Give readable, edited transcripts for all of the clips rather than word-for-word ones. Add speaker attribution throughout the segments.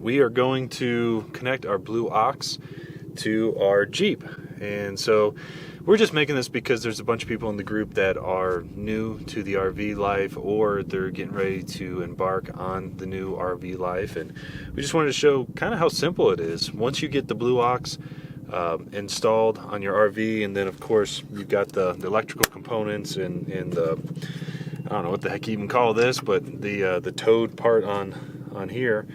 Speaker 1: We are going to connect our Blue Ox to our Jeep, and so we're just making this because there's a bunch of people in the group that are new to the RV life, or they're getting ready to embark on the new RV life, and we just wanted to show kind of how simple it is. Once you get the Blue Ox installed on your RV, and then of course you've got the electrical components and the, I don't know what the heck you even call this, but the towed part on here.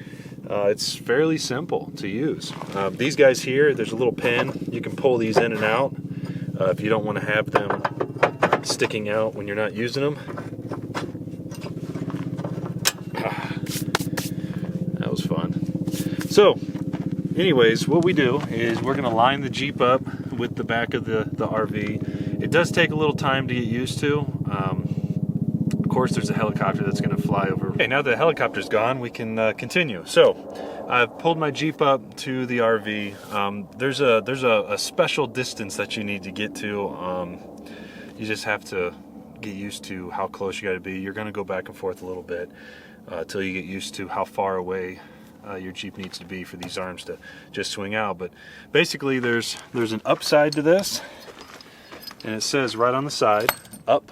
Speaker 1: It's fairly simple to use. These guys here, there's a little pin. You can pull these in and out if you don't want to have them sticking out when you're not using them. That was fun. So, anyways, what we do is we're going to line the Jeep up with the back of the RV. It does take a little time to get used to. Of course, there's a helicopter that's going to fly over. Okay, now that the helicopter's gone, we can continue. So, I've pulled my Jeep up to the RV. There's a special distance that you need to get to. You just have to get used to how close you got to be. You're going to go back and forth a little bit till you get used to how far away your Jeep needs to be for these arms to just swing out. But basically, there's an upside to this, and it says right on the side, up.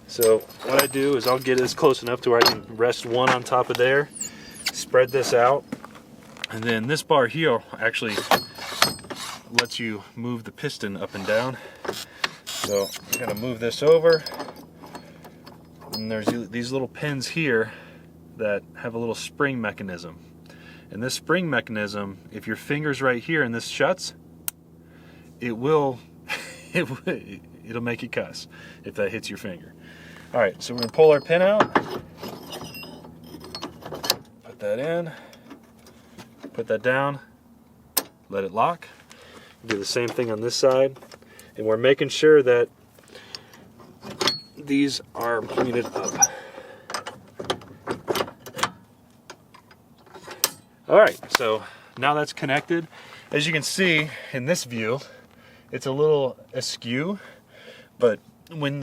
Speaker 1: So what I do is I'll get this close enough to where I can rest one on top of there, spread this out, and then this bar here actually lets you move the piston up and down. So I'm going to move this over, and there's these little pins here that have a little spring mechanism. And this spring mechanism, if your finger's right here and this shuts, it'll make you cuss if that hits your finger. Alright, so we're going to pull our pin out, put that in, put that down, let it lock. Do the same thing on this side, and we're making sure that these are pointed up. Alright, so now that's connected. As you can see in this view, it's a little askew, but when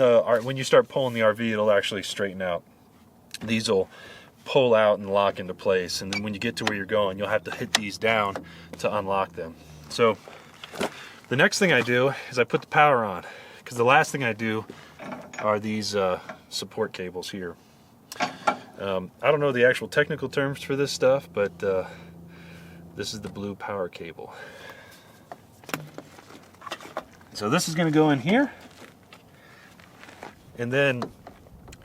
Speaker 1: you start pulling the RV, it'll actually straighten out. These will pull out and lock into place, and then when you get to where you're going, you'll have to hit these down to unlock them. So the next thing I do is I put the power on, because the last thing I do are these support cables here. I don't know the actual technical terms for this stuff, but this is the blue power cable. So this is going to go in here. And then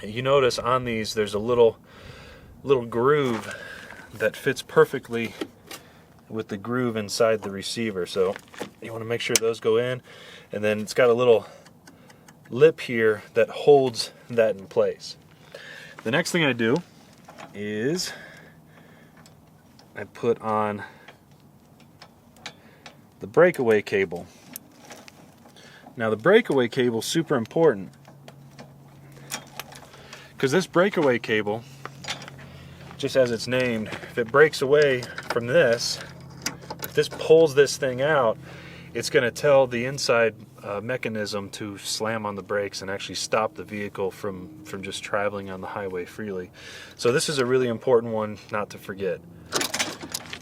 Speaker 1: you notice on these there's a little groove that fits perfectly with the groove inside the receiver. So you want to make sure those go in, and then it's got a little lip here that holds that in place. The next thing I do is I put on the breakaway cable. Now the breakaway cable is super important, because this breakaway cable, just as it's named, if it breaks away from this, if this pulls this thing out, it's going to tell the inside mechanism to slam on the brakes and actually stop the vehicle from just traveling on the highway freely. So this is a really important one not to forget.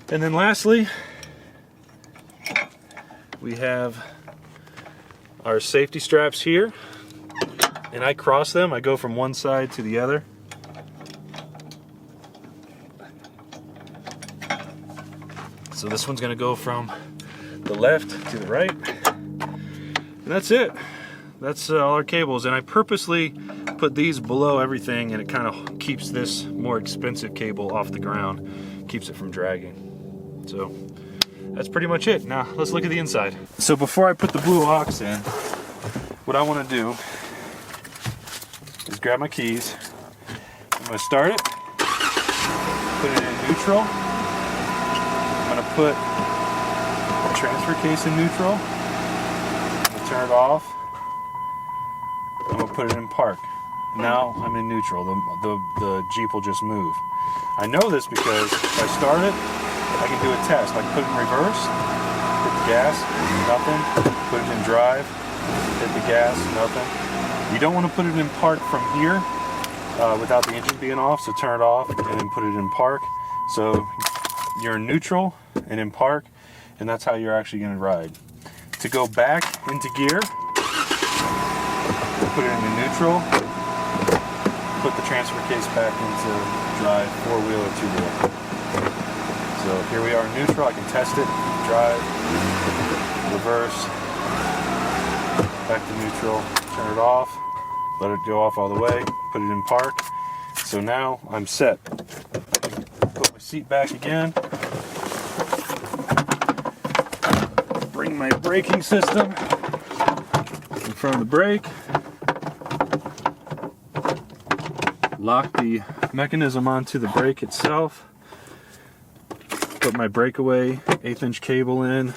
Speaker 1: And then lastly, we have our safety straps here. And I cross them. I go from one side to the other. So this one's going to go from the left to the right. And that's it. That's all our cables. And I purposely put these below everything, and it kind of keeps this more expensive cable off the ground. Keeps it from dragging. So that's pretty much it. Now let's look at the inside. So before I put the Blue Ox in, what I want to do is grab my keys. I'm going to start it, put it in neutral, put the transfer case in neutral. I'm gonna turn it off. I'm gonna put it in park. Now I'm in neutral. The Jeep will just move. I know this because if I start it, I can do a test. I can put it in reverse, hit the gas, nothing. Put it in drive, hit the gas, nothing. You don't want to put it in park from here without the engine being off, so turn it off and then put it in park. So you're in neutral and in park, and that's how you're actually going to ride. To go back into gear, put it into neutral, put the transfer case back into drive, 4-wheel or 2-wheel. So here we are in neutral. I can test it, drive, reverse, back to neutral, turn it off, let it go off all the way, put it in park. So now I'm set. Put my seat back again. Bring my braking system in front of the brake. Lock the mechanism onto the brake itself. Put my breakaway 1/8" cable in.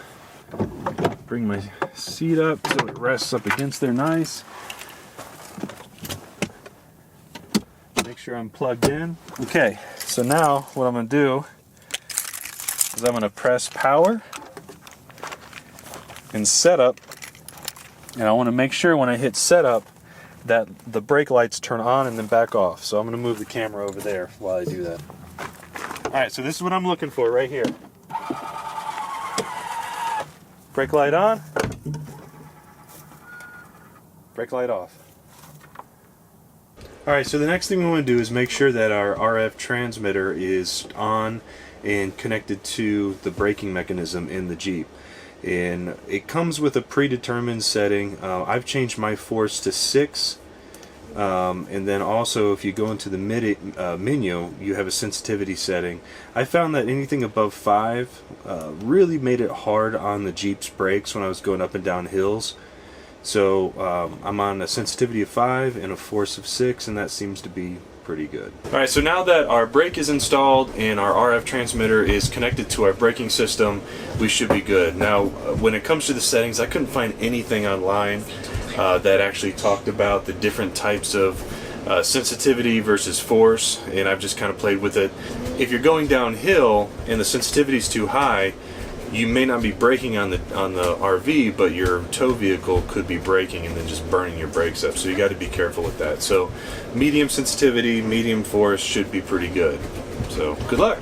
Speaker 1: Bring my seat up so it rests up against there nice. Make sure I'm plugged in. Okay, so now what I'm going to do is I'm going to press power and setup, and I want to make sure when I hit setup that the brake lights turn on and then back off. So I'm going to move the camera over there while I do that. Alright, so this is what I'm looking for right here. Brake light on, brake light off. Alright, so the next thing we want to do is make sure that our RF transmitter is on and connected to the braking mechanism in the Jeep. And it comes with a predetermined setting. I've changed my force to 6, and then also if you go into the menu, you have a sensitivity setting. I found that anything above 5 really made it hard on the Jeep's brakes when I was going up and down hills. So I'm on a sensitivity of 5 and a force of 6, and that seems to be pretty good. Alright, so now that our brake is installed and our RF transmitter is connected to our braking system, we should be good. Now, when it comes to the settings, I couldn't find anything online that actually talked about the different types of sensitivity versus force, and I've just kind of played with it. If you're going downhill and the sensitivity is too high, you may not be braking on the RV, but your tow vehicle could be braking and then just burning your brakes up. So you got to be careful with that. So medium sensitivity, medium force should be pretty good. So good luck.